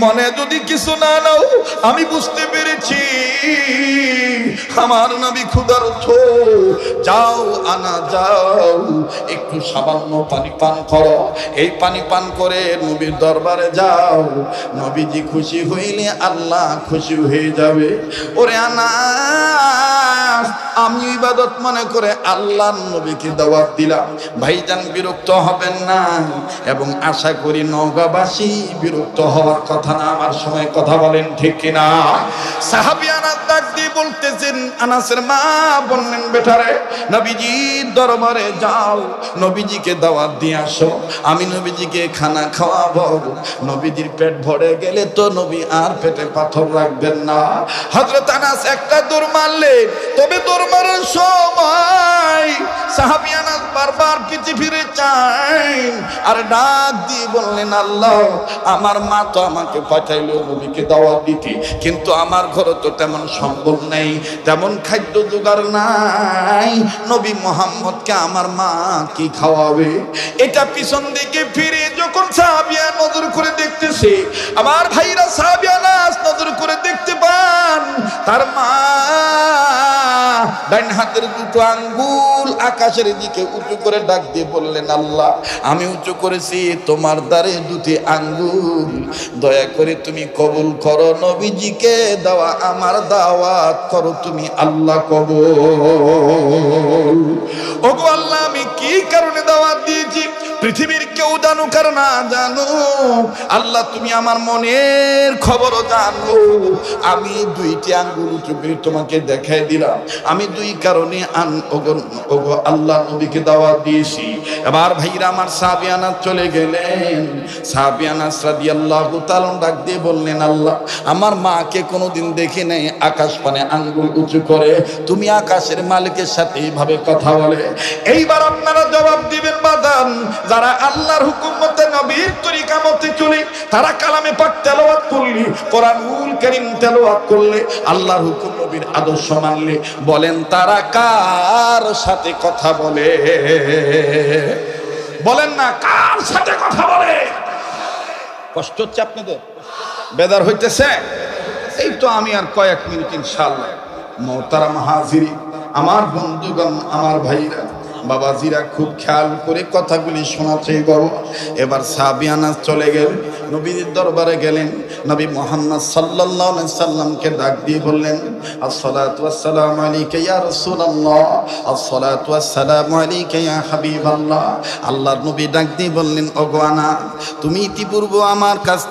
মনে যদি কিছু না নাও, আমি বুঝতে পেরেছি আমার নবী ক্ষুধার্ত। যাও আনা যাও, একটু সামান্য পানি পান করো। এই পানি পান করে নবীর দরবারে যাও, নবীজি খুশি হইলে আল্লাহ খুশি হয়ে যাবে। ওরে আনাস, আমি ইবাদত মনে করে আল্লাহর নবীকে দাওয়াত দিলাম। ভাইজান বিরক্ত হবেন না, এবং আশা করি নওগাঁবাসী বিরক্ত হওয়ার কথা না। আমার সময় কথা বলেন ঠিক কিনা? সাহাবী আনাস ডাক দিয়ে বলতেছেন, আনাসের মা বললেন, বেটারে নবীজির দরবারে যাও, নবীজিকে দাওয়াত দিয়ে আসো, আমি নবীজিকে খানা খাওয়াবো। নবীজির পেট ভরে গেলে তো নবী আর পেটে পাথর রাখবেন না। হযরত আনাস একটা দৌড় মারলেন, তবে দৌড় মারার সময় সাহাবী আনাস বারবার পিছে ফিরে চান আর ডাক দিয়ে বললেন, আল্লাহ, আমার মা তো আমাকে পাঠাইলো নবীকে দাওয়াত দিতে, কিন্তু আমার ঘরে তো তেমন সম্ভব নেই, তেমন খাদ্য জোগাড় নাই, নবী মুহাম্মদকে আমার মা কি খাওয়াবে? এটা পিছন দিকে ফিরে যখন সাহাবিয়া নজর করে দেখতেছে, আমার ভাইরা সাহাবিয়া নাস নজর করে দেখতে পান তার মা ডান হাতের দুটো আঙ্গুল আকাশের দিকে উঁচু করে ডাক দিয়ে বললেন, আল্লাহ, আমি উঁচু করেছি তোমার দ্বারে দুটি আঙ্গুল, দয়া করে তুমি কবুল করো, নবীজিকে দেওয়া আমার দাওয়াত করো তুমি আল্লাহ কবুল। ওগো আল্লাহ, আমি কি কারণে দাওয়াত দিয়েছি পৃথিবীর কেউ জানুক আর না জানুক, আল্লাহ তুমি আমার মনের খবরও জানো। আমি দুইটি আঙ্গুল উঁচু করে তোমাকে দেখাই দিলাম, আমি দুই কারণে ওগো আল্লাহ নবীকে দাওয়াত দিয়েছি। এবার ভাইরা আমার সাহাবী আনাস চলে গেলেন। সাহাবী আনাস রাদিয়াল্লাহু তাআলা ডাক দিয়ে বললেন, আল্লাহ, আমার মাকে কোনোদিন দেখি নাই আকাশ পানে আঙ্গুল উঁচু করে, তুমি আকাশের মালিকের সাথে এইভাবে কথা বলে। এইবার আপনারা জবাব দিবেন বাদান, যারা আল্লাহর হুকুম মতে নবীর তরিকা মতে চলে, তারা কালামে পাক তেলাওয়াত করলে, কোরআনুল কারীম তেলাওয়াত করলে, আল্লাহর হুকুম নবীর আদর্শ মানলে, বলেন তারা কার সাথে কথা বলে? বলেন না, কার সাথে কথা বলে? কষ্ট হচ্ছে আপনাদের? বেদার হইতেছে? এই তো আমি আর কয়েক মিনিট ইনশাআল্লাহ। মোহতারাম হাজিরি, আমার বন্ধুগণ, আমার ভাইরা, বাবাজিরা খুব খেয়াল করে কথাগুলি শোনাচ্ছে বাবা। এবার সাহাবী আনাস চলে গেলেন, নবীর দরবারে গেলেন, নবী মুহাম্মদ সাল্লাল্লাহু আলাইহি সাল্লামকে ডাক দিয়ে বললেন, আসসালাতু ওয়াসসালামু আলাইকা ইয়া রাসূলুল্লাহ, আসসালাতু ওয়াসসালামু আলাইকা ইয়া হাবিবাল্লাহ। আল্লাহর নবী ডাক দিয়ে বললেন, ওগো আনাস, তুমি ইতিপূর্বে আমার কাছে